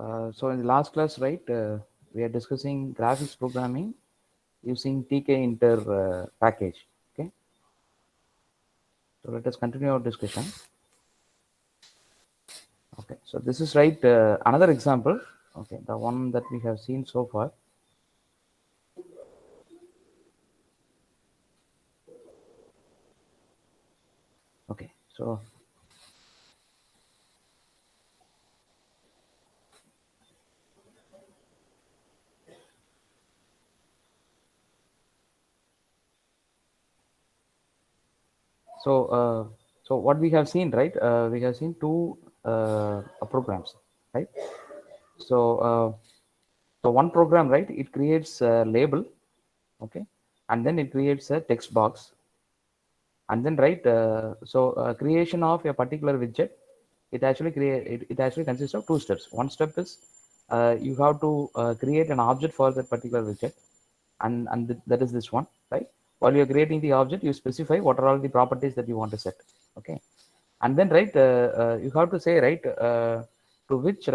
So in the last class, right, we are discussing graphics programming using TK Inter package. Okay, so let us continue our discussion. Okay, so this is right, another example. Okay, the one that we have seen so far. Okay, so so what we have seen, right? We have seen two programs, right? So so one program, right? It creates a label, okay, and then it creates a text box, and then right. Creation of a particular widget, it actually consists of two steps. One step is you have to create an object for that particular widget, and that is this one, right? While you're creating the object, you specify what are all the properties that you want to set, okay? And then right, you have to say, right, to which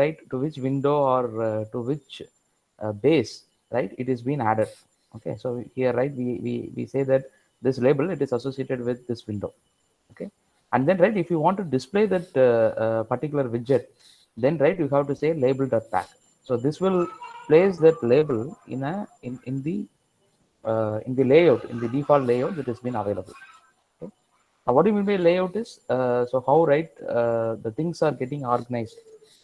window or to which base, right, it is being added. Okay, so here, right, we say that this label, it is associated with this window. Okay, and then right, if you want to display that particular widget, then right, you have to say label.pack. So this will place that label in the layout, in the default layout that has been available. Okay. What do you mean by layout is, so how, right, the things are getting organized.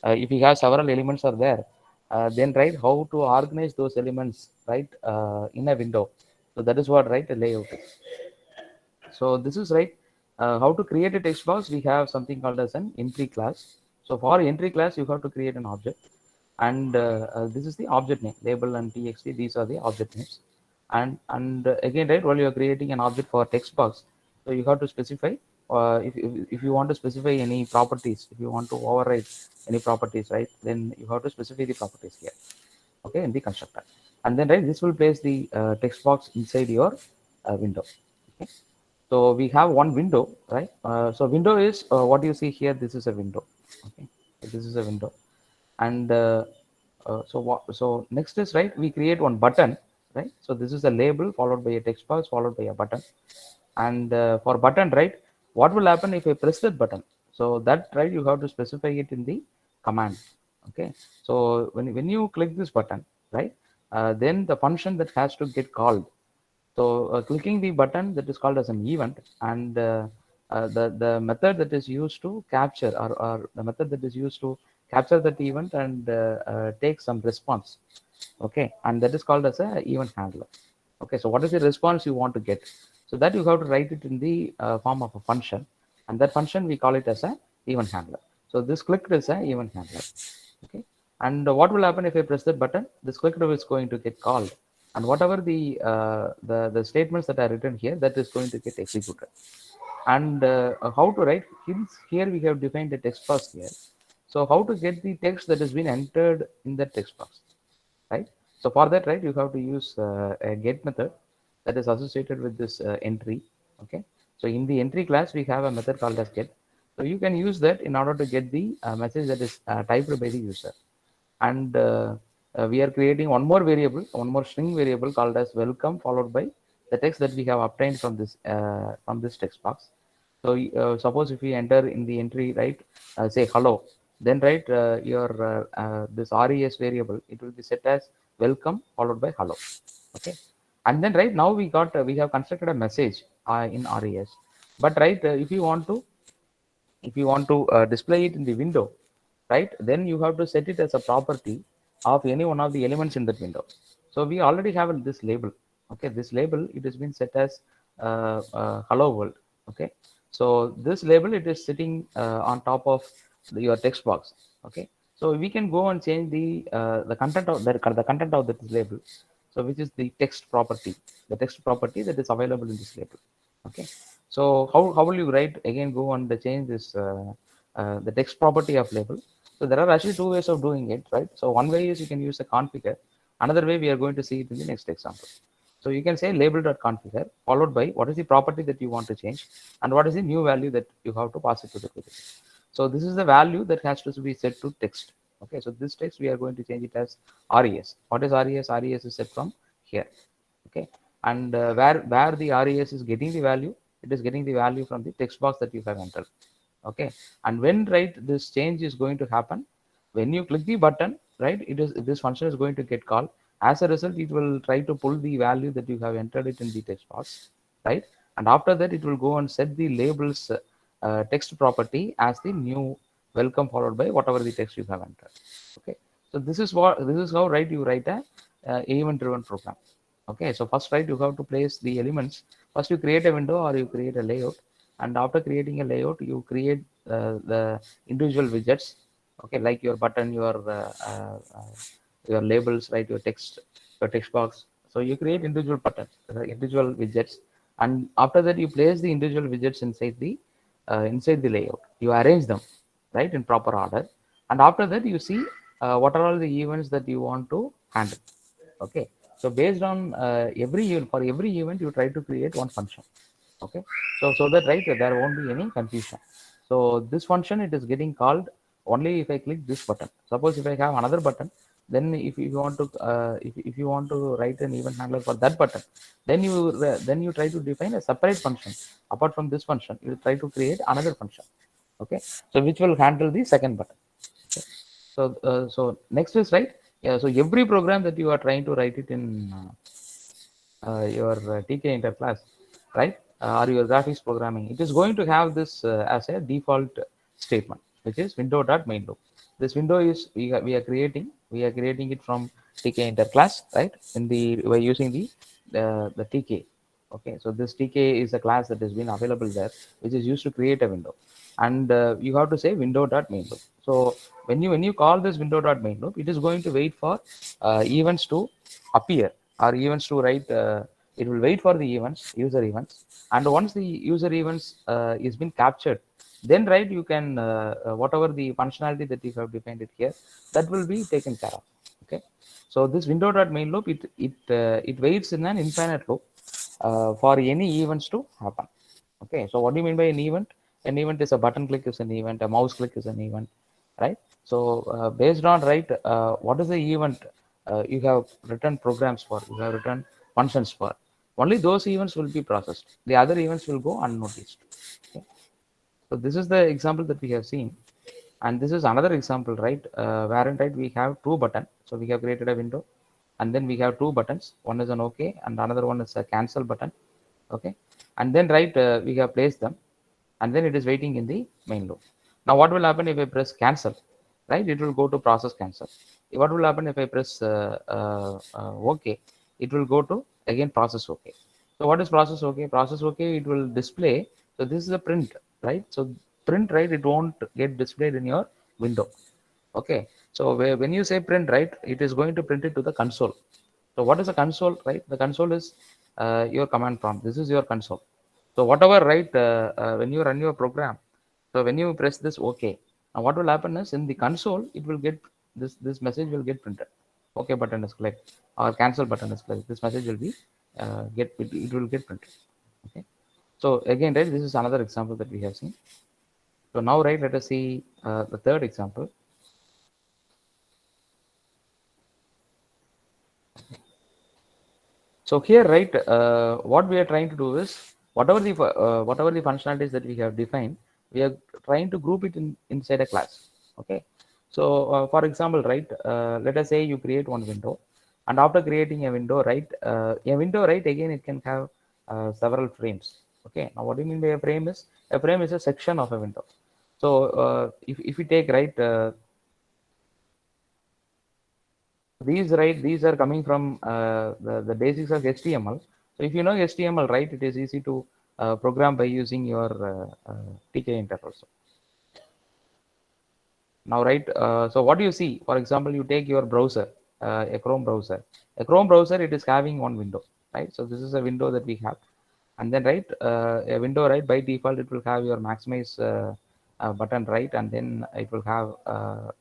If you have several elements are there, then right, how to organize those elements, right, in a window. So that is what, right, a layout is. So this is right, how to create a text box. We have something called as an entry class. So for entry class, you have to create an object, and this is the object name, label and txt. These are the object names, and again, right, while you are creating an object for text box, so you have to specify. If you want to specify any properties, if you want to override any properties, right, then you have to specify the properties here, okay, in the constructor, and then right, this will place the text box inside your window. Okay. So we have one window, right? So window is what you see here. This is a window. Okay, so this is a window, and so next is, right, we create one button, right? So this is a label followed by a text box followed by a button, and for button, right, what will happen if I press that button? So that, right, you have to specify it in the command. Okay, so when you click this button, right, then the function that has to get called. So clicking the button, that is called as an event, and the method that is used to capture, or the method that is used to capture that event and take some response. Okay, and that is called as a event handler. Okay, so what is the response you want to get? So that you have to write it in the form of a function, and that function we call it as a event handler. So this clicked is a event handler. Okay, and what will happen if I press that button? This clicked is going to get called, and whatever the statements that are written here, that is going to get executed. And how to write? Here we have defined the text box here. So how to get the text that has been entered in the text box, right? So for that, right, you have to use a get method that is associated with this entry. Okay, so in the entry class, we have a method called as get. So you can use that in order to get the message that is typed by the user. And we are creating one more variable, one more string variable called as welcome, followed by the text that we have obtained from this text box. So suppose if we enter in the entry, right, say hello, then right, your this res variable, it will be set as welcome followed by hello. Okay, and then right now we have constructed a message in res, but right, if you want to display it in the window, right, then you have to set it as a property of any one of the elements in that window. So we already have this label. Okay, this label, it has been set as hello world. Okay, so this label, it is sitting on top of your text box. Okay, so we can go and change the content of the content of this label, so which is the text property, the text property that is available in this label. Okay, so how will you write? Again, go and change this the text property of label. So there are actually two ways of doing it, right? So one way is you can use a configure. Another way, we are going to see it in the next example. So you can say label.configure followed by what is the property that you want to change and what is the new value that you have to pass it to the variable. So this is the value that has to be set to text. Okay, so this text we are going to change it as res. What is res? Res is set from here. Okay, and where the res is getting the value, it is getting the value from the text box that you have entered. Okay, and when right this change is going to happen, when you click the button, right, it is this function is going to get called. As a result, it will try to pull the value that you have entered it in the text box, right, and after that it will go and set the labels text property as the new welcome followed by whatever the text you have entered. Okay, so this is how right you write a event driven program. Okay, so first right you have to place the elements. First you create a window or you create a layout, and after creating a layout you create the individual widgets. Okay, like your button, your labels, right, your text box. So you create individual buttons, individual widgets, and after that you place the individual widgets inside the layout. You arrange them right in proper order, and after that you see what are all the events that you want to handle. Okay, so based on every event, for every event you try to create one function. Okay, so that right there won't be any confusion. So this function it is getting called only if I click this button. Suppose if I have another button, then if you want to if you want to write an event handler for that button, then you try to define a separate function. Apart from this function you try to create another function. Okay, so which will handle the second button. Okay. So next is right. Yeah, so every program that you are trying to write it in your TK inter class, right? Or your graphics programming, it is going to have this as a default statement, which is window.main loop. This window is we are creating it from TK inter class, right? In the we're using the TK. Okay, so this TK is a class that has been available there, which is used to create a window, and you have to say window.main loop. So when you call this window.main loop, it is going to wait for events to appear or events to write. It will wait for the user events, and once the user events is been captured, then right you can whatever the functionality that you have defined it here, that will be taken care of. Okay, so this window.main loop it waits in an infinite loop for any events to happen. Okay, so what do you mean by an event? An event is a button click is an event, a mouse click is an event, right? So based on right, what is the event you have written programs for, you have written functions for, only those events will be processed. The other events will go unnoticed. Okay. So this is the example that we have seen, and this is another example, right? Wherein right we have two buttons. So we have created a window, and then we have two buttons. One is an OK, and another one is a cancel button. Okay, and then right we have placed them, and then it is waiting in the main loop. Now what will happen if I press cancel? Right, it will go to process cancel. What will happen if I press OK? It will go to again process OK. So what is process OK? Process OK, it will display. So this is a print, right? So print, right, it won't get displayed in your window. Okay, so when you say print, right, it is going to print it to the console. So what is a console, right? The console is your command prompt. This is your console. So whatever, right, when you run your program, so when you press this OK, now what will happen is in the console, it will get this message will get printed. OK button is clicked or cancel button is clicked. This message will be it will get printed. Okay. So again, right, this is another example that we have seen. So now, right, let us see the third example. So here, right, what we are trying to do is whatever the functionalities that we have defined, we are trying to group it inside a class. Okay. So for example, right, let us say you create one window, and after creating a window, right, again it can have several frames. Okay. Now, what do you mean by a frame is a section of a window. So if we take right. These are coming from the basics of HTML. So if you know HTML, right, it is easy to program by using your TK interface. Now, right, so what do you see? For example, you take your browser, a Chrome browser. A Chrome browser, it is having one window, right? So this is a window that we have, and then right, a window, right, by default it will have your maximize button, right, and then it will have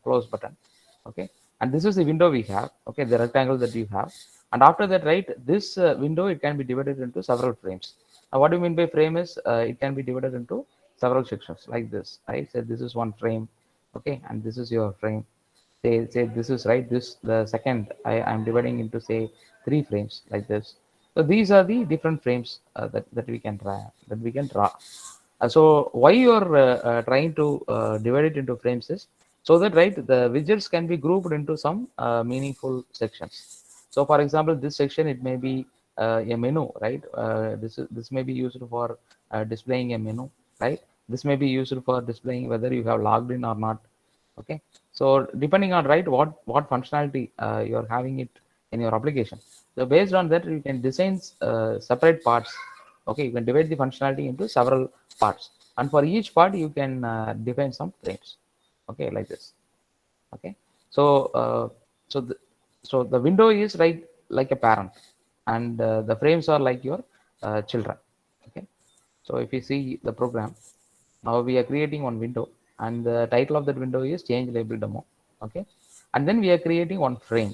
close button. Okay, and this is the window we have. Okay, the rectangle that you have, and after that, right, this window it can be divided into several frames. Now, what do you mean by frame is it can be divided into several sections like this, right? So this is one frame. Okay, and this is your frame, say this is right, this the second I'm dividing into say 3 frames like this. So these are the different frames that we can draw. So why you are trying to divide it into frames is so that right the widgets can be grouped into some meaningful sections. So for example, this section it may be a menu, right? This may be used for displaying a menu, right? This may be used for displaying whether you have logged in or not. Okay, so depending on right what functionality you are having it in your application, so based on that you can design separate parts. Okay, you can divide the functionality into several parts, and for each part you can define some frames. Okay, like this. Okay, so so the, so the window is like a parent, and the frames are like your children. Okay, so if you see the program, now we are creating one window, and the title of that window is change label demo. Okay, and then we are creating one frame.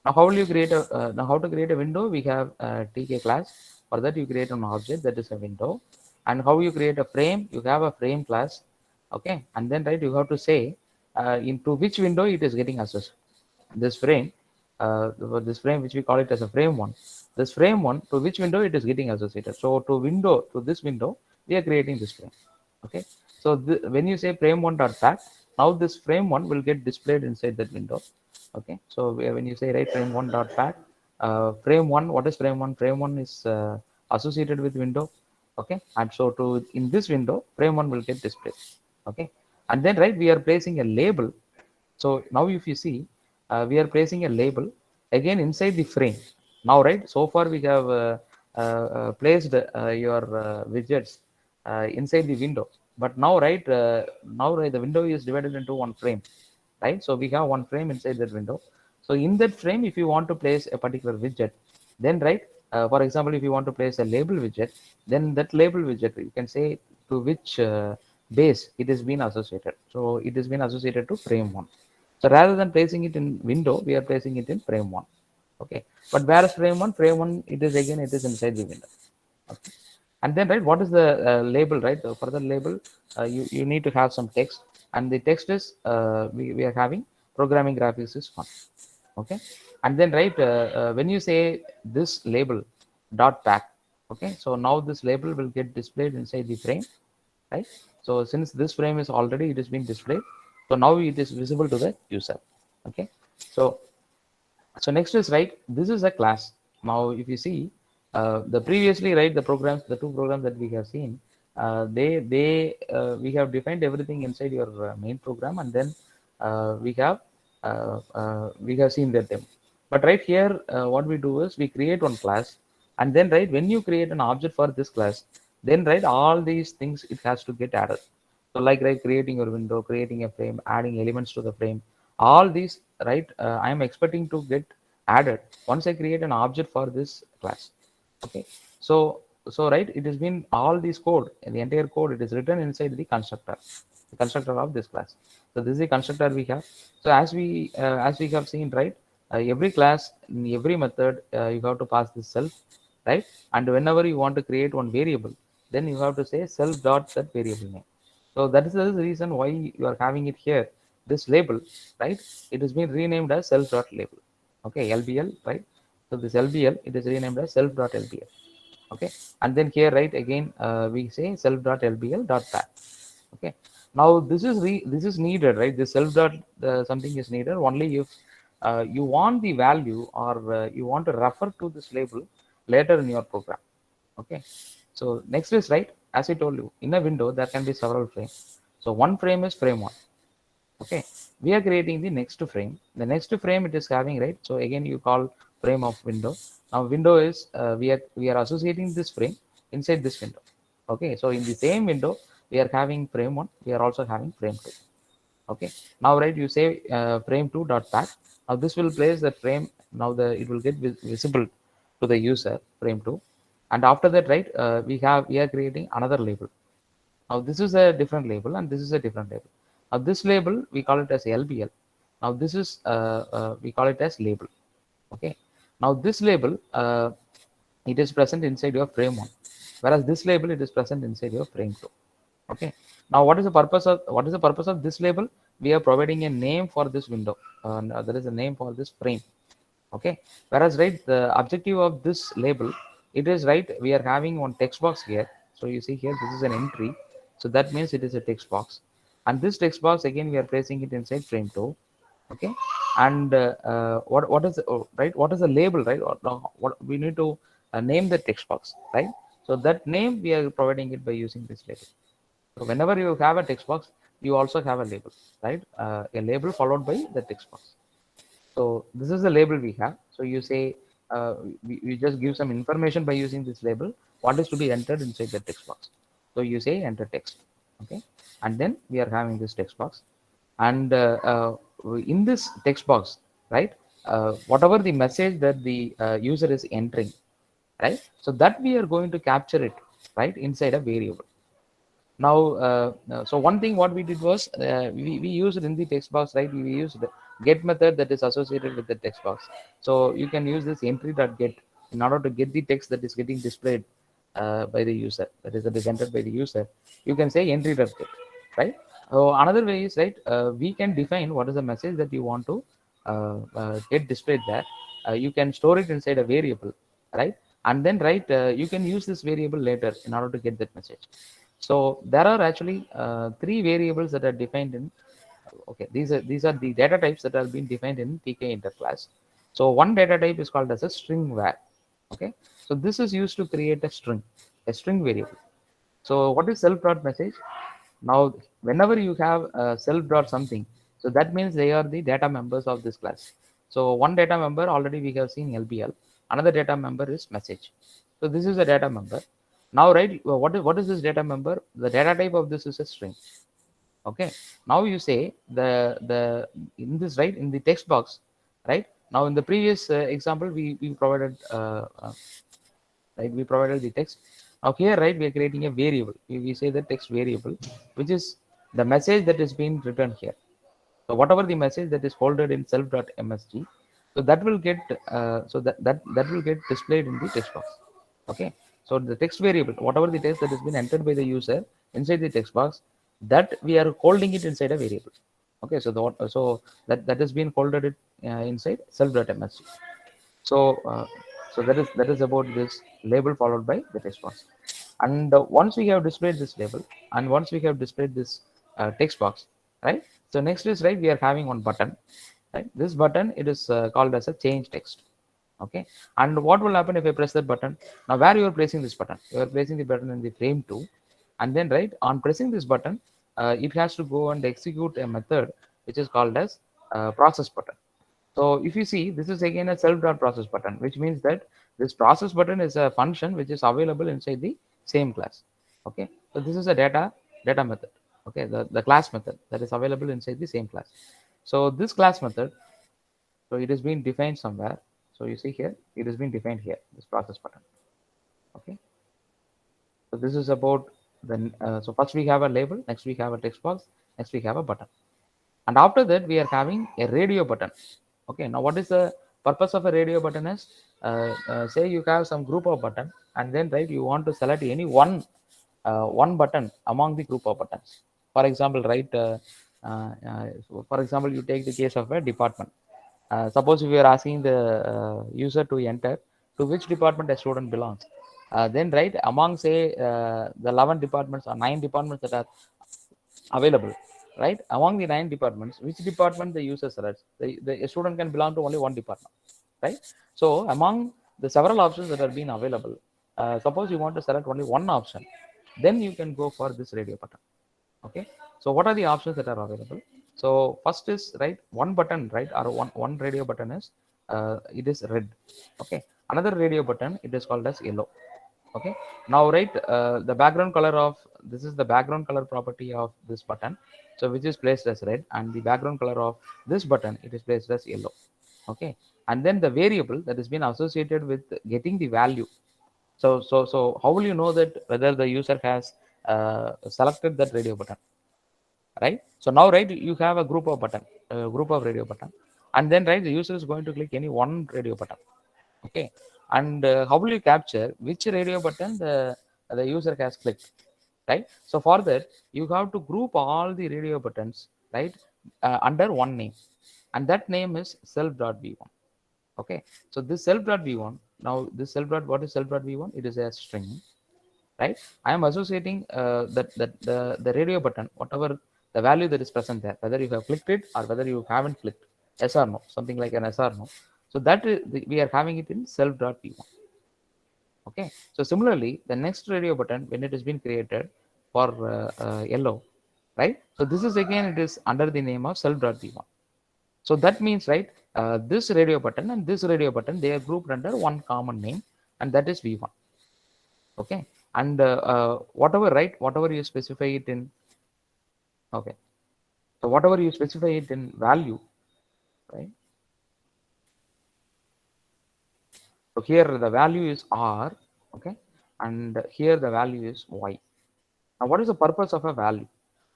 Now how will you create a now how to create a window? We have a TK class. For that you create an object that is a window. And how you create a frame? You have a frame class. Okay, and then right you have to say into which window it is getting accessed. This frame, this frame which we call it as a frame one. This frame one, to which window it is getting associated. So to this window we are creating this frame. Okay, so when you say frame one dot pack, now this frame one will get displayed inside that window. Okay, so when you say right frame one dot pack, frame one, what is frame one? Frame one is associated with window. Okay, and so to in this window frame one will get displayed. Okay, and then right we are placing a label. So now if you see, we are placing a label again inside the frame. Now, right, so far we have placed your widgets inside the window. But now, right, the window is divided into one frame, right? So we have one frame inside that window. So in that frame, if you want to place a particular widget, then right, for example, if you want to place a label widget, then that label widget, you can say to which base it has been associated. So it has been associated to frame one. So rather than placing it in window, we are placing it in frame one. Okay. But whereas frame one, it is again, it is inside the window. Okay. And then, right, what is the label, right? For the label, you need to have some text. And the text is, we are having programming graphics is fun. Okay. And then, right, when you say this label dot pack, okay. So now this label will get displayed inside the frame, right? So since this frame is already, it is being displayed. So now it is visible to the user. Okay. So so next is right, this is a class. Now if you see the previously right, the 2 programs that we have seen, we have defined everything inside your main program, and then we have seen that demo. But right here, what we do is we create one class, and then right when you create an object for this class, then right all these things it has to get added. So like right, creating your window, creating a frame, adding elements to the frame, all these right, I am expecting to get added once I create an object for this class. Okay, so right, it has been all this code, the entire code, it is written inside the constructor of this class. So this is the constructor we have. So as we have seen, right, every class in every method you have to pass this self, right? And whenever you want to create one variable, then you have to say self dot set variable name. So that is the reason why you are having it here. This label, right? It has been renamed as self dot label. Okay, LBL, right? So this LBL, it is renamed as self dot LBL. Okay, and then here, right, again we say self dot LBL dot path. Okay, now this is needed, right? This self dot something is needed only if you want the value, or you want to refer to this label later in your program. Okay, so next is right, as I told you, in a window there can be several frames. So one frame is frame one. Okay, we are creating the next frame. The next frame it is having, right, so again you call frame of window. Now window is we are associating this frame inside this window. Okay, so in the same window we are having frame one, we are also having frame two. Okay, now right, you say frame 2 dot path. Now this will place the frame. Now the it will get visible to the user, frame 2. And after that, right, we are creating another label. Now this is a different label, and this is a different label. Now this label we call it as LBL. Now this is we call it as label. Okay, now this label it is present inside your frame 1, whereas this label it is present inside your frame 2. Okay, now what is the purpose of this label? we are providing a name for this window. There is a name for this frame. Okay, whereas right, the objective of this label, it is right, we are having one text box here. So you see here, this is an entry, so that means it is a text box, and this text box again we are placing it inside frame 2. Okay, and what is right, what is the label, right? What we need to name the text box, right? So that name we are providing it by using this label. So whenever you have a text box, you also have a label, right? A label followed by the text box. So this is the label we have. So you say, we just give some information by using this label, what is to be entered inside the text box. So you say enter text, okay? And then we are having this text box. And in this text box, right, whatever the message that the user is entering, right? So that we are going to capture it, right, inside a variable. Now, so one thing what we did was, we used in the text box, right? We used the get method that is associated with the text box. So you can use this entry.get in order to get the text that is getting displayed by the user, that is entered by the user. You can say entry.get, right? So another way is, right, we can define what is the message that you want to get displayed there. You can store it inside a variable, right? And then, right, you can use this variable later in order to get that message. So there are actually three variables that are defined in. Okay, these are the data types that are being defined in PK interclass. So one data type is called as a string var. Okay, so this is used to create a string variable. So what is self dot message? Now, whenever you have self dot something, so that means they are the data members of this class. So one data member already we have seen LBL. Another data member is message. So this is a data member. Now, right, what is this data member? The data type of this is a string. Okay. Now you say the in this, right, in the text box, right. Now in the previous example we provided right, we provided the text. Now here, right, we are creating a variable. We say the text variable, which is the message that is being written here. So whatever the message that is folded in self.msg, so that will get that will get displayed in the text box. Okay. So the text variable, whatever the text that has been entered by the user inside the text box, that we are holding it inside a variable. Okay. So that has been folded it inside self.msg. So that is about this label followed by the text box. And once we have displayed this label, and once we have displayed this text box, right? So next is, right, we are having one button, right? This button, it is called as a change text. Okay. And what will happen if I press that button? Now where you are placing this button? You are placing the button in the frame 2, and then, right, on pressing this button, it has to go and execute a method which is called as process button. So if you see, this is again a self.process button, which means that this process button is a function which is available inside the same class. Okay, so this is a data method. Okay, the class method that is available inside the same class. So this class method, so it is being defined somewhere. So you see here, it is being defined here, this process button. Okay, so this is about the. So first we have a label, next we have a text box, next we have a button. And after that we are having a radio button. Okay, now what is the purpose of a radio button is, say you have some group of button, and then, right, you want to select any one button among the group of buttons. For example, right, so for example, you take the case of a department. Suppose if you are asking the user to enter to which department a student belongs, then, right, among, say, the 11 departments or 9 departments that are available, right, among the 9 departments, which department the user selects, the student can belong to only one department, right? So among the several options that are being available, suppose you want to select only one option, then you can go for this radio button. Okay, so what are the options that are available? So first is, right, one button, right, or one radio button is, it is red. Okay, another radio button, it is called as yellow. Okay, now, right, the background color of this is the background color property of this button, so which is placed as red, and the background color of this button, it is placed as yellow. Okay, and then the variable that has been associated with getting the value. So how will you know that whether the user has selected that radio button, right? So now, right, you have a group of radio button, and then, right, the user is going to click any one radio button. Okay, and how will you capture which radio button the user has clicked, right? So for that, you have to group all the radio buttons, right, under one name, and that name is self.v1. Okay, so this self.v1, now this self dot, what is self.v1? It is a string, right? I am associating the radio button, whatever the value that is present there, whether you have clicked it or whether you haven't clicked, yes or no, something like an yes or no. So that is we are having it in self.v1. Okay, so similarly, the next radio button when it has been created for yellow, right? So this is again it is under the name of self.v1. So that means, right, this radio button and this radio button, they are grouped under one common name, and that is v1. Okay, and whatever, right, whatever you specify it in, okay, so whatever you specify it in value, right? So here the value is r, okay, and here the value is y. Now, what is the purpose of a value?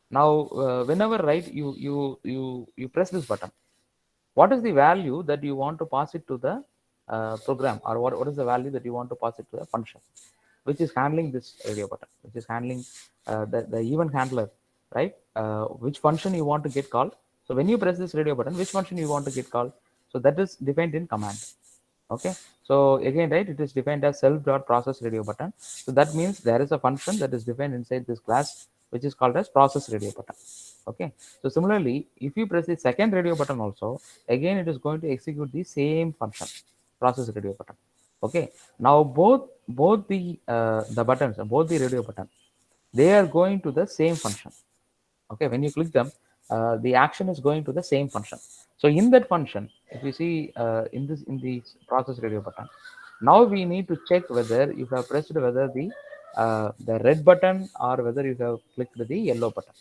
Now, whenever, right, you press this button, what is the value that you want to pass it to the program, or what is the value that you want to pass it to the function which is handling this radio button, which is handling the event handler, right? Which function you want to get called. So when you press this radio button, which function you want to get called, so that is defined in command. Okay, so again, right, it is defined as self.process radio button. So that means there is a function that is defined inside this class which is called as process radio button. Okay, so similarly, if you press the second radio button also, again it is going to execute the same function, process radio button. Okay, now both the buttons, both the radio button, they are going to the same function. Okay, when you click them, the action is going to the same function. So in that function, if you see in the process radio button, now we need to check whether you have pressed whether the red button or whether you have clicked the yellow button.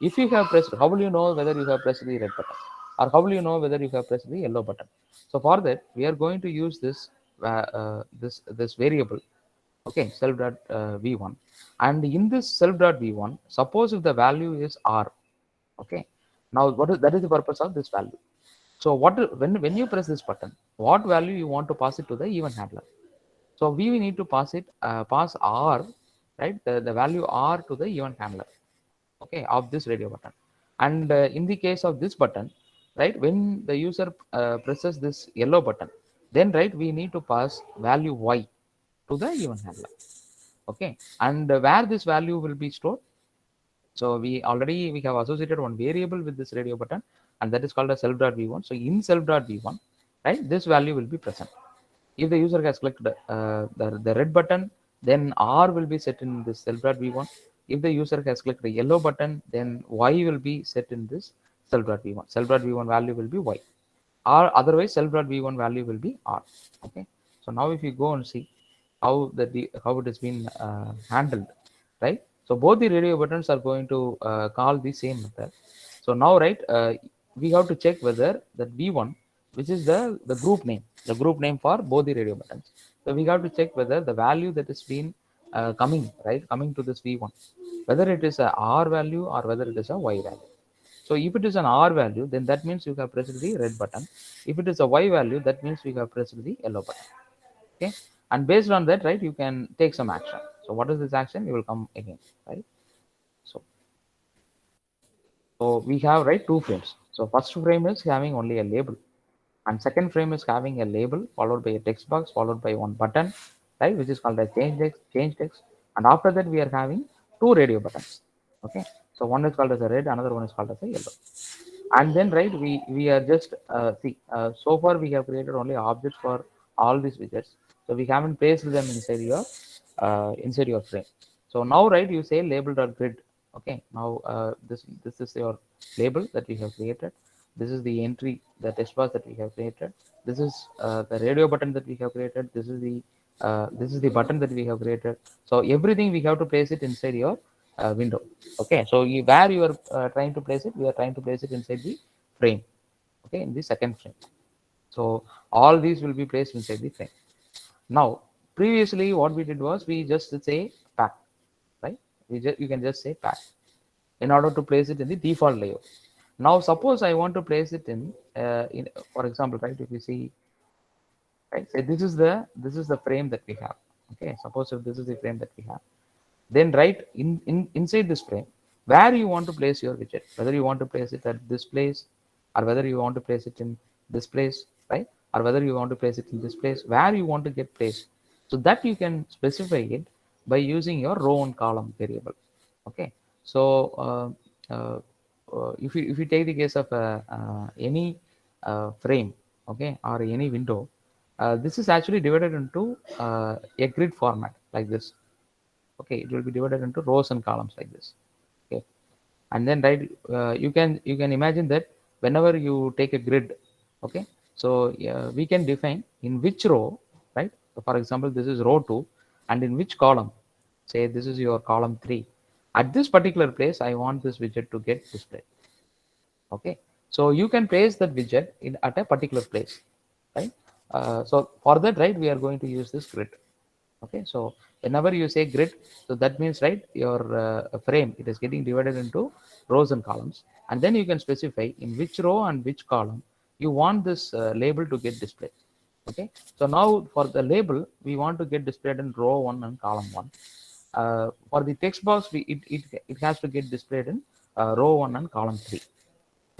If you have pressed, how will you know whether you have pressed the red button, or how will you know whether you have pressed the yellow button? So for that, we are going to use this variable, okay, self.v1, and in this self.v1, suppose if the value is r, okay, now what is that is the purpose of this value. So when you press this button, what value you want to pass it to the event handler? So we need to pass r, right, the value r to the event handler, okay, of this radio button. And in the case of this button, right, when the user presses this yellow button, then, right, we need to pass value y to the event handler. Okay, and where this value will be stored, so we have associated one variable with this radio button, and that is called a self.v1. So in self.v1, right, this value will be present. If the user has clicked the red button, then r will be set in this self.v1. If the user has clicked the yellow button, then y will be set in this self.v1. Self.v1 value will be y, or otherwise self.v1 value will be r. Okay, so now if you go and see how it has been handled, right? So both the radio buttons are going to call the same method. So now, right, we have to check whether that v1, which is the group name for both the radio buttons. So we have to check whether the value that is been coming to this v1, whether it is a r value or whether it is a y value. So if it is an R value, then that means you have pressed the red button. If it is a Y value, that means you have pressed the yellow button. Okay. And based on that, right, you can take some action. So what is this action? You will come again, right? So, so we have, right, two frames. So first frame is having only a label, and second frame is having a label followed by a text box followed by one button, right, which is called a change text. And after that, we are having two radio buttons. Okay. So one is called as a red, another one is called as a yellow. And then, right, we are just see so far we have created only objects for all these widgets, so we haven't placed them inside your frame. So now, right, you say label.grid. Okay, now this is your label that we have created. This is the entry, the text box that we have created. This is the radio button that we have created. This is the button that we have created. So everything we have to place it inside your window. Okay, so where you are trying to place it, we are trying to place it inside the frame. Okay, in the second frame. So all these will be placed inside the frame. Now, previously what we did was we just say pack, right? You can just say pack in order to place it in the default layout. Now, suppose I want to place it in for example, right? If you see, right, say this is the frame that we have. Okay, suppose if this is the frame that we have, then, right, inside this frame, where you want to place your widget, whether you want to place it at this place, or whether you want to place it in this place, right? Or whether you want to place it in this place, where you want to get placed. So that you can specify it by using your row and column variable. Okay. So if you take the case of any frame, okay, or any window, this is actually divided into a grid format like this. Okay, it will be divided into rows and columns like this. Okay, and then right, you can imagine that whenever you take a grid, okay, so we can define in which row, right? So for example, this is row 2, and in which column, say this is your column 3. At this particular place, I want this widget to get displayed. Okay, so you can place that widget in at a particular place, right? So for that, right, we are going to use this grid. Okay, so whenever you say grid, so that means, right, your frame, it is getting divided into rows and columns, and then you can specify in which row and which column you want this label to get displayed. Okay, so now for the label, we want to get displayed in row 1 and column 1. For the text box, it has to get displayed in row 1 and column 3.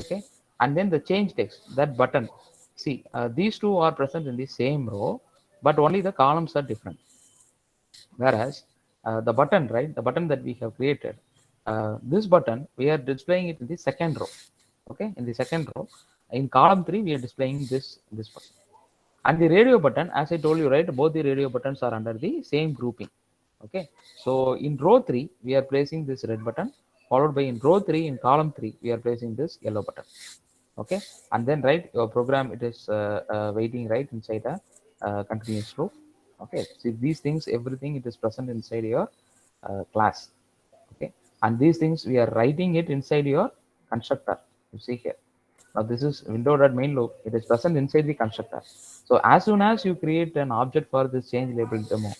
Okay, and then the change text, that button, see, these two are present in the same row, but only the columns are different. Whereas the button, right, the button that we have created, this button, we are displaying it in the second row. Okay, in the second row, in column 3, we are displaying this button. And the radio button, as I told you, right, both the radio buttons are under the same grouping. Okay, so in row 3, we are placing this red button, followed by in row 3, in column 3, we are placing this yellow button. Okay, and then, right, your program, it is waiting right inside a continuous loop. Okay, see these things, everything, it is present inside your class. Okay, and these things we are writing it inside your constructor. You see here, now this is window.main loop, it is present inside the constructor. So as soon as you create an object for this change label demo,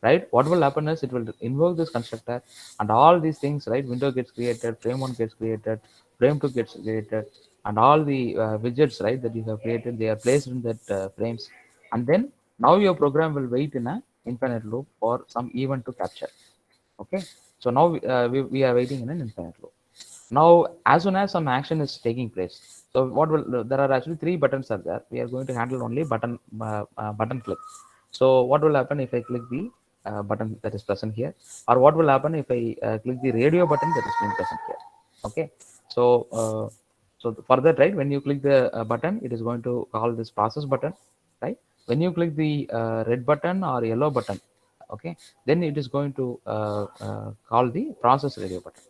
right, what will happen is it will invoke this constructor, and all these things, right, window gets created, frame 1 gets created, frame 2 gets created, and all the widgets, right, that you have created, they are placed in that frames. And then now your program will wait in a infinite loop for some event to capture. Okay, so now we are waiting in an infinite loop. Now as soon as some action is taking place, so what will, there are actually three buttons are there, we are going to handle only button click. So what will happen if I click the button that is present here, or what will happen if I click the radio button that is being present here. Okay, so for that, right, when you click the button, it is going to call this process button, right? When you click the red button or yellow button, okay, then it is going to call the process radio button.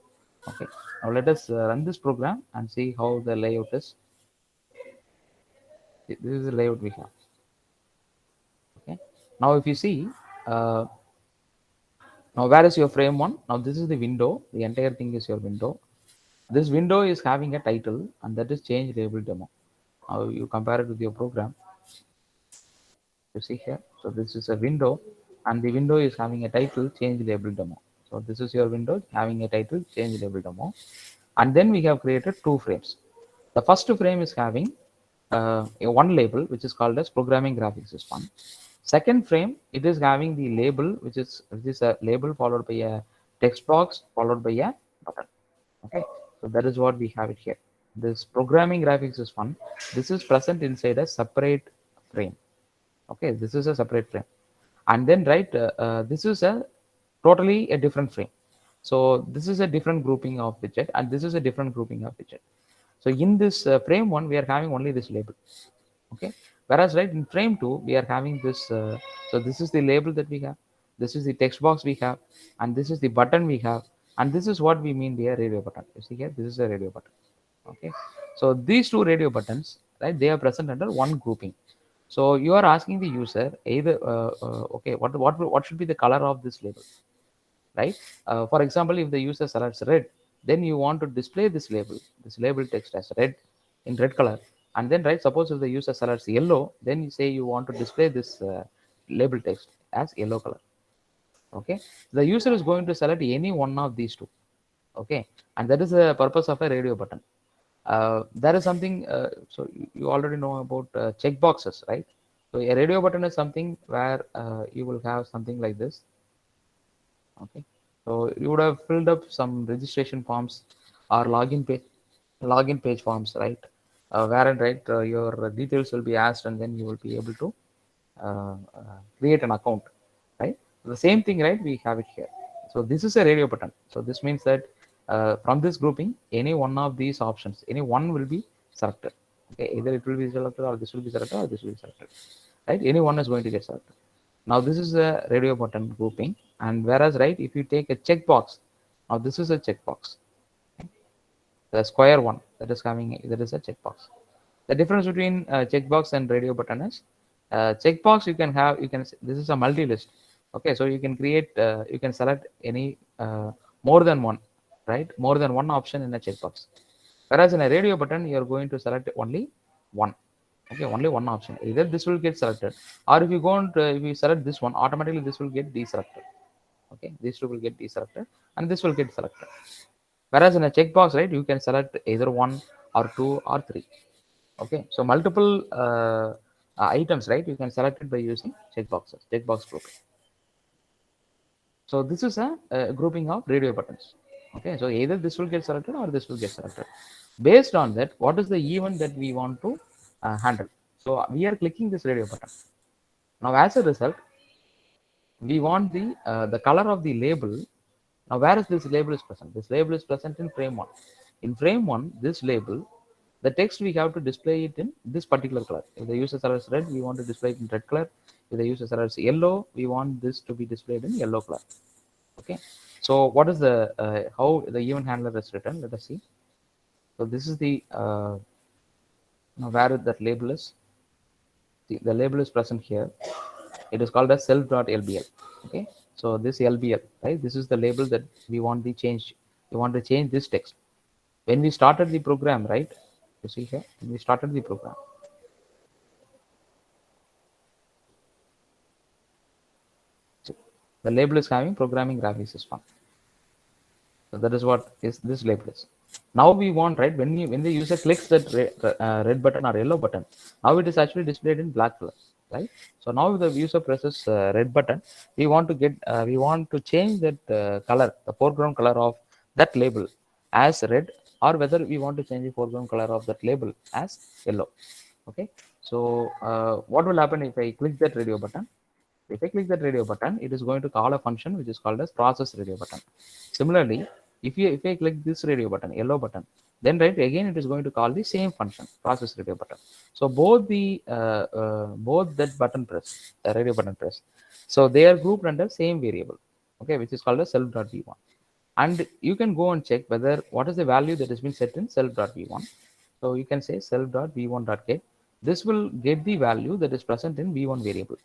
Okay, now let us run this program and see how the layout is. This is the layout we have. Okay, now if you see, uh, now where is your frame 1? Now this is the window, the entire thing is your window. This window is having a title, and that is change label demo. Now you compare it with your program, you see here, so this is a window, and the window is having a title, change label demo. So this is your window having a title, change label demo. And then we have created two frames. The first frame is having one label, which is called as programming graphics is one. Second frame, it is having the label, which is a label followed by a text box followed by a button. Okay, so that is what we have it here. This programming graphics is one. This is present inside a separate frame. Okay, this is a separate frame, and then, right, this is a totally a different frame. So this is a different grouping of widget, and this is a different grouping of widget. So in this frame 1, we are having only this label. Okay, whereas, right, in frame 2, we are having this, so this is the label that we have, this is the text box we have, and this is the button we have, and this is what we mean by a radio button. You see here, this is a radio button. Okay, so these two radio buttons, right, they are present under one grouping. So you are asking the user either okay, what should be the color of this label, right? For example, if the user selects red, then you want to display this label text as red, in red color. And then, right, suppose if the user selects yellow, then you say you want to display this label text as yellow color. Okay, the user is going to select any one of these two. Okay, and that is the purpose of a radio button. There is something, so you already know about check boxes, right? So a radio button is something where you will have something like this. Okay, So you would have filled up some registration forms or login page forms, right? Wherein, right, your details will be asked, and then you will be able to create an account, right? The same thing, right? We have it here. So this is a radio button. So this means that from this grouping, any one of these options, any one will be selected. Okay, either it will be selected, or this will be selected, or this will be selected, right? Any one is going to get selected. Now this is a radio button grouping, and whereas, right, if you take a checkbox, now this is a checkbox, the square one that is coming, that is a checkbox. The difference between checkbox and radio button is checkbox you can have, this is a multi-list. Okay, so you can create, you can select any more than one, right? More than one option in a checkbox. Whereas in a radio button, you are going to select only one. Okay, only one option. Either this will get selected, or if you go on to, if you select this one, automatically this will get deselected. Okay, these two will get deselected, and this will get selected. Whereas in a checkbox, right, you can select either one or two or three. Okay, so multiple items, right, you can select it by using checkboxes, checkbox grouping. So this is a grouping of radio buttons. Okay, so either this will get selected or this will get selected. Based on that, what is the event that we want to handle? So we are clicking this radio button. Now, as a result, we want the color of the label. Now, where is this label is present? This label is present in frame one. In frame one, this label, the text we have to display it in this particular color. If the user selects red, we want to display it in red color. If the user selects yellow, we want this to be displayed in yellow color. Okay. So what is the how the event handler is written? Let us see. So this is the now where that label is. The label is present here. It is called as self.lbl. Okay. So this LBL, right? This is the label that we want the change. We want to change this text. When we started the program, right? You see here, when we started the program. So the label is having programming graphics system. So that is what is this label is. Now we want, right, when the user clicks that red button or yellow button, now it is actually displayed in black color, right? So now if the user presses red button, we want to change that color, the foreground color of that label as red, or whether we want to change the foreground color of that label as yellow. Okay, so what will happen if I click that radio button? If I click that radio button, it is going to call a function which is called as process radio button. Similarly, if I click this radio button, yellow button, then right again it is going to call the same function, process radio button. So both that button press, the radio button press, so they are grouped under same variable, okay, which is called as self.v1. And you can go and check whether what is the value that has been set in self.v1. So you can say self.v1.get. This will get the value that is present in v1 variable.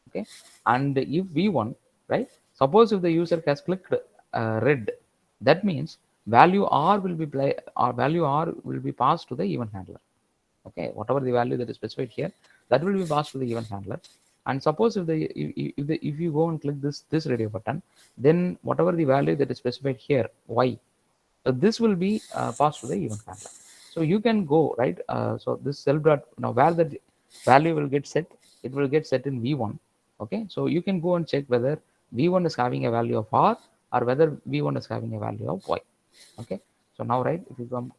Okay, and if v1, right, suppose if the user has clicked red, that means value r will be passed to the event handler. Okay, whatever the value that is specified here, that will be passed to the event handler. And suppose if you go and click this radio button, then whatever the value that is specified here, y, so this will be passed to the event handler. So you can go, right. So this self dot, now where the value will get set, it will get set in v1. Okay, so you can go and check whether v1 is having a value of r, or whether v1 is having a value of y. Okay, so now, right, if you come,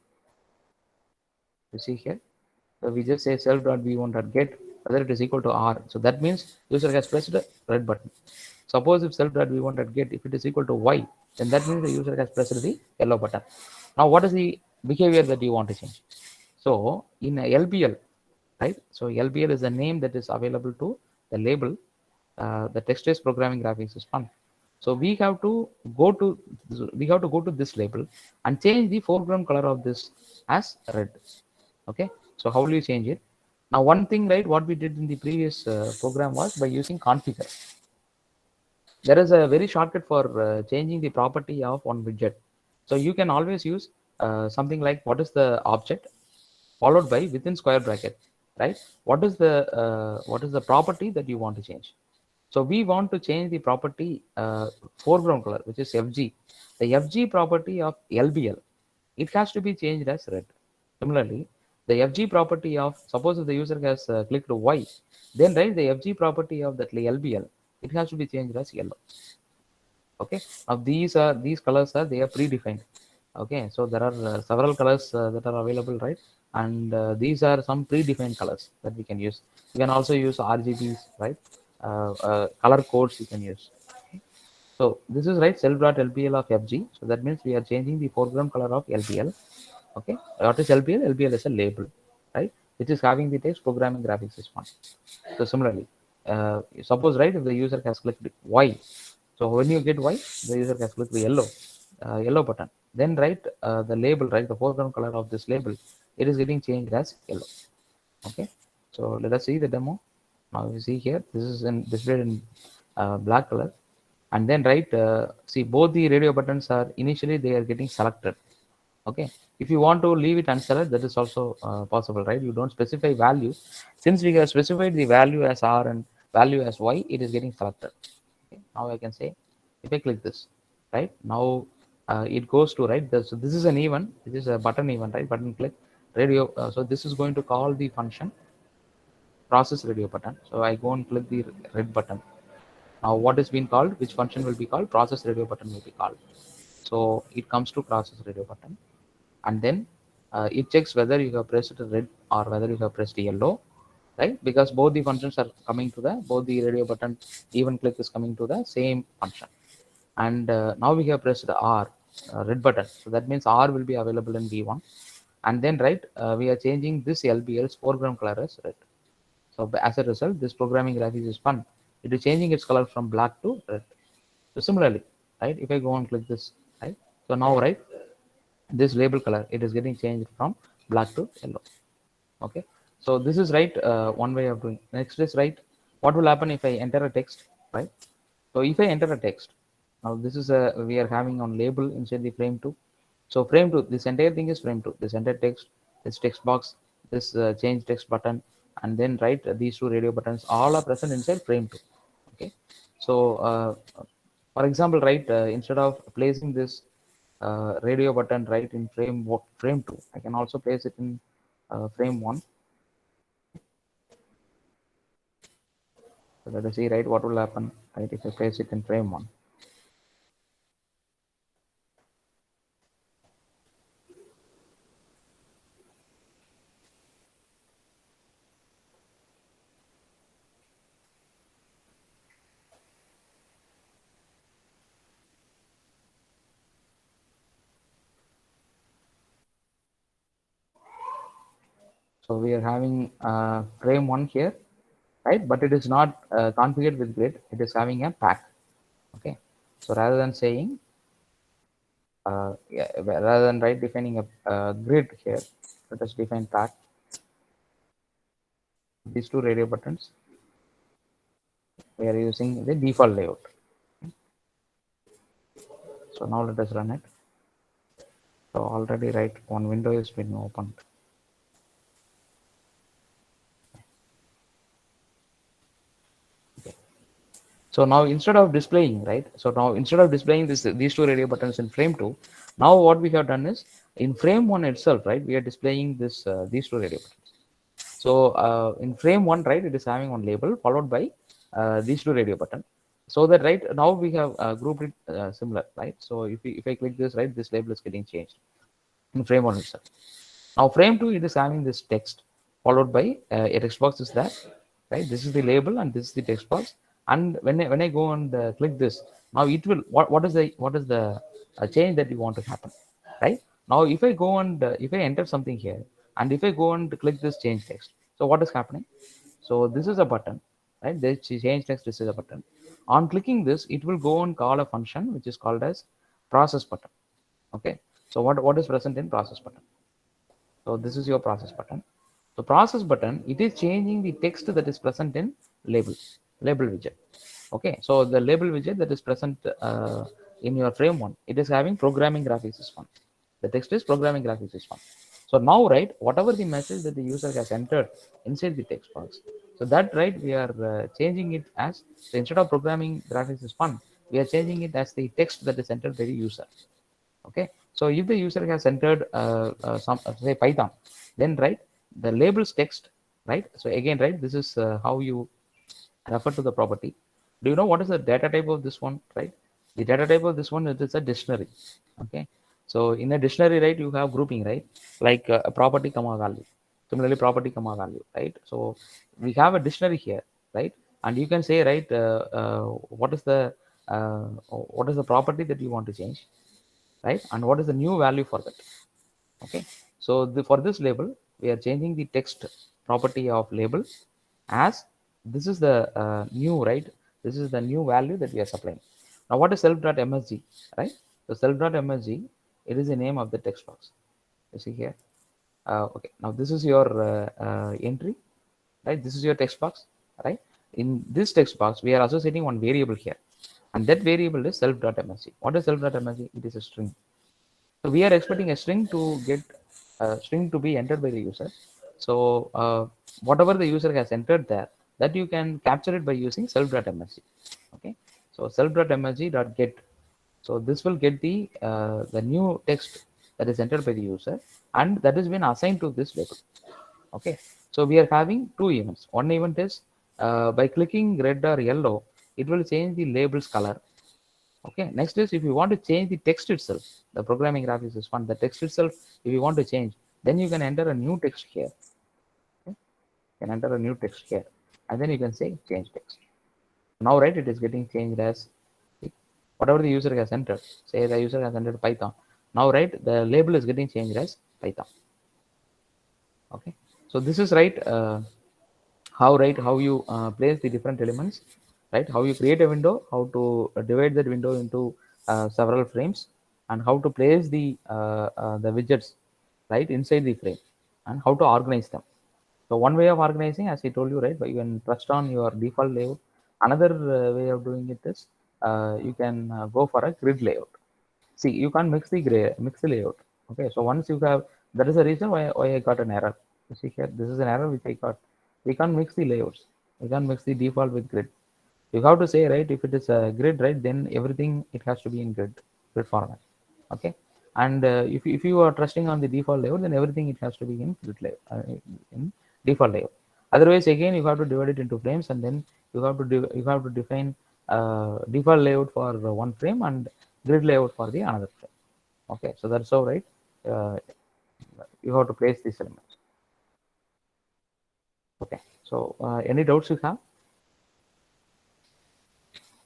you see here, so we just say self.v1.get whether it is equal to r. So that means user has pressed the red button. Suppose if self.v1.get, if it is equal to y, then that means the user has pressed the yellow button. Now what is the behavior that you want to change? So in a LBL, right? So LBL is the name that is available to the label, the text-based programming graphics is fun. So we have to go to this label and change the foreground color of this as red. Okay, so how will you change it? Now one thing, right, what we did in the previous program was by using configure. There is a very shortcut for changing the property of one widget. So you can always use something like what is the object followed by within square bracket, right? What is the property that you want to change? So we want to change the property foreground color, which is FG. The FG property of LBL, it has to be changed as red. Similarly, the FG property of, suppose if the user has clicked Y, then right, the FG property of that LBL, it has to be changed as yellow. Okay, now these colors are, they are predefined. Okay, so there are several colors that are available, right? And these are some predefined colors that we can use. You can also use RGBs, right? Color codes you can use. So this is right self.lbl of fg. So that means we are changing the foreground color of lbl. Okay, what is lbl? Lbl is a label, right, which is having the text programming graphics is one. So similarly, suppose, right, if the user has clicked y, so when you get y, the user has clicked the yellow button, then right, the label, right, the foreground color of this label, it is getting changed as yellow. Okay, so let us see the demo. Now you see here, this is displayed in black color. And then right, see, both the radio buttons are initially, they are getting selected. Okay, if you want to leave it unselected, that is also possible, right? You don't specify value. Since we have specified the value as r and value as y, it is getting selected. Okay, now I can say, if I click this, right, now it goes to, right, so this is an event, this is a button event, right? Button click radio. So this is going to call the function process radio button. So I go and click the red button. Now what is being called, which function will be called? Process radio button will be called. So it comes to process radio button, and then it checks whether you have pressed red or whether you have pressed yellow, right? Because both the functions are coming to the, both the radio button even click is coming to the same function. And now we have pressed the r, red button, so that means r will be available in v1. And then right, we are changing this lbl's foreground color as red. So as a result, this programming graphics is fun. It is changing its color from black to red. So similarly, right, if I go and click this, right, so now, right, this label color, it is getting changed from black to yellow. Okay, so this is right, one way of doing. Next is, right, what will happen if I enter a text, right? So if I enter a text, now this is a, we are having on label inside the frame 2. So frame 2, this entire thing is frame 2. This entire text, this text box, this change text button, and then right, these two radio buttons all are present inside frame 2. Okay, so for example, right, instead of placing this radio button right in frame 2, I can also place it in frame 1. So let us see, right, what will happen, right, if I place it in frame 1. So we are having frame 1 here, right? But it is not configured with grid. It is having a pack. Okay. So rather than saying, yeah, rather than right defining a grid here, let us define pack. These two radio buttons, we are using the default layout. So now let us run it. So already, right, one window has been opened. So now instead of displaying, right, so now instead of displaying these two radio buttons in frame 2, now what we have done is in frame 1 itself, right, we are displaying these two radio buttons. So in frame 1, right, it is having one label followed by these two radio button. So that, right, now we have grouped it similar, right? So if I click this, right, this label is getting changed in frame 1 itself. Now frame 2, it is having this text followed by a text box is there, right? This is the label and this is the text box. And when I go and click this, now it will, what is the change that you want to happen, right? Now if I go and if I enter something here, and if I go and click this change text, so what is happening? So this is a button, right? This change text, this is a button. On clicking this, it will go and call a function which is called as process button. Okay, so what is present in process button? So this is your process button. So process button, it is changing the text that is present in label widget. Okay, so the label widget that is present in your frame 1, it is having programming graphics is 1. The text is programming graphics is 1. So now, right, whatever the message that the user has entered inside the text box, so that, right, we are changing it as, so instead of programming graphics is 1, we are changing it as the text that is entered by the user. Okay, so if the user has entered some say Python, then right, the labels text, right? So again, right, this is how you refer to the property. Do you know what is the data type of this one, right? The data type of this one, it is a dictionary. Okay. So in a dictionary, right, you have grouping, right? Like a property comma value. Similarly, property comma value, right? So we have a dictionary here, right? And you can say, right, what is the property that you want to change, right? And what is the new value for that? Okay. So for this label, we are changing the text property of label as this is the new, right? This is the new value that we are supplying. Now, what is self.msg, right? So self.msg, it is the name of the text box. You see here. Okay. Now this is your entry, right? This is your text box, right? In this text box, we are associating one variable here, and that variable is self.msg. What is self.msg? It is a string. So we are expecting a string to get a string to be entered by the user. So whatever the user has entered there, that you can capture it by using self.msg. Okay. So self.msg.get. So this will get the new text that is entered by the user, and that has been assigned to this label. Okay. So we are having two events. One event is by clicking red or yellow, it will change the label's color. Okay, next is if you want to change the text itself, the programming graphics is fun. The text itself, if you want to change, then you can enter a new text here. Okay? You can enter a new text here, and then you can say change text. Now, right, it is getting changed as whatever the user has entered. Say the user has entered Python. Now, right, the label is getting changed as Python. Okay, so this is right. How you place the different elements, right? How you create a window, how to divide that window into several frames, and how to place the widgets right inside the frame, and how to organize them. So one way of organizing, as I told you, right, but you can trust on your default layout. Another way of doing it is you can go for a grid layout. See, you can't mix the layout. Okay, so once you have, that is the reason why I got an error. You see here, this is an error which I got. We can't mix the layouts. We can't mix the default with grid. You have to say, right, if it is a grid, right, then everything it has to be in grid format. Okay, and if you are trusting on the default layout, then everything it has to be in grid layout, in default layout. Otherwise, again, you have to divide it into frames, and then you have to define default layout for one frame and grid layout for the another frame. Okay, so that's all right. Uh, you have to place these elements. Okay, so any doubts you have?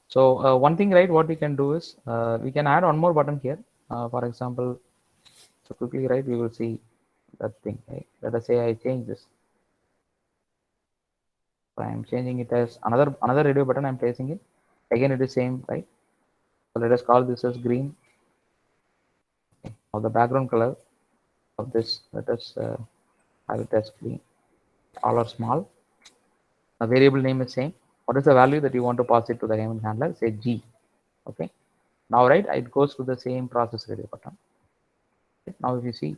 So one thing, right, what we can do is we can add one more button here. For example, so quickly, right, we will see that thing. Right? Let us say I change this. So I am changing it as another radio button. I'm placing it. Again, it is same, right? So let us call this as green. Okay. Now the background color of this, let us have it as green. All are small. The variable name is same. What is the value that you want to pass it to the event handler? Say G. Okay. Now, right, it goes to the same process radio button. Okay. Now, if you see,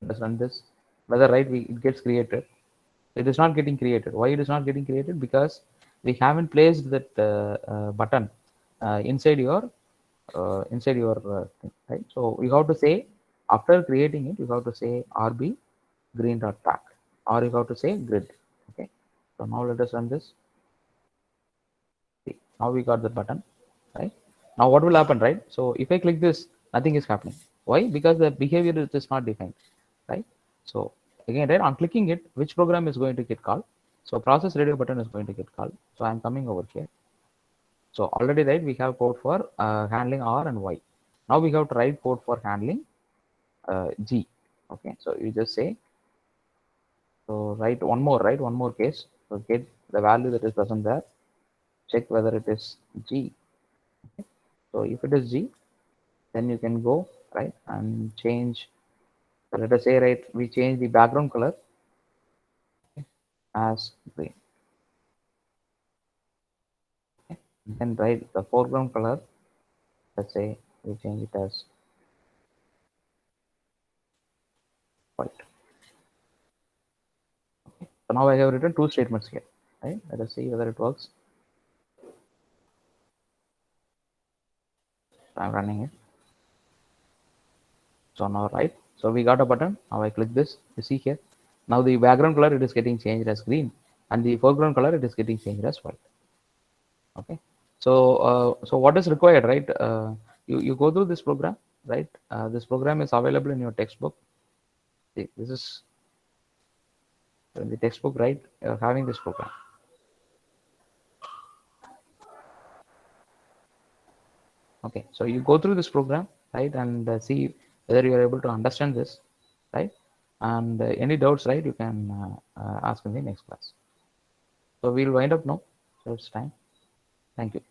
let's run this. Whether right, it gets created. It is not getting created. Why it is not getting created? Because we haven't placed that button inside your thing, right? So you have to say after creating it, you have to say rb green dot pack, or you have to say grid. Okay. So now let us run this. See, now we got the button, right? Now what will happen, right? So if I click this, nothing is happening. Why? Because the behavior is not defined, right? So again, right, on clicking it, which program is going to get called? So process radio button is going to get called. So I'm coming over here. So already, right, we have code for handling R and Y. Now we have to write code for handling G. Okay, so you just say, so write one more, right, one more case. So get the value that is present there. Check whether it is G. Okay. So if it is G, then you can go right and change. So let us say, right, we change the background color as green. Okay. Then right, the foreground color, let's say we change it as white. Okay. So now I have written two statements here. Right? Let us see whether it works. So I'm running it. So now right. So we got a button. Now I click this. You see here. Now the background color, it is getting changed as green, and the foreground color, it is getting changed as white. Okay. So what is required, right? You go through this program, right? This program is available in your textbook. See, this is in the textbook, right? You're having this program. Okay, so you go through this program, right, and see whether you are able to understand this, right? And any doubts, right, you can ask in the next class. So we'll wind up now. So it's time. Thank you.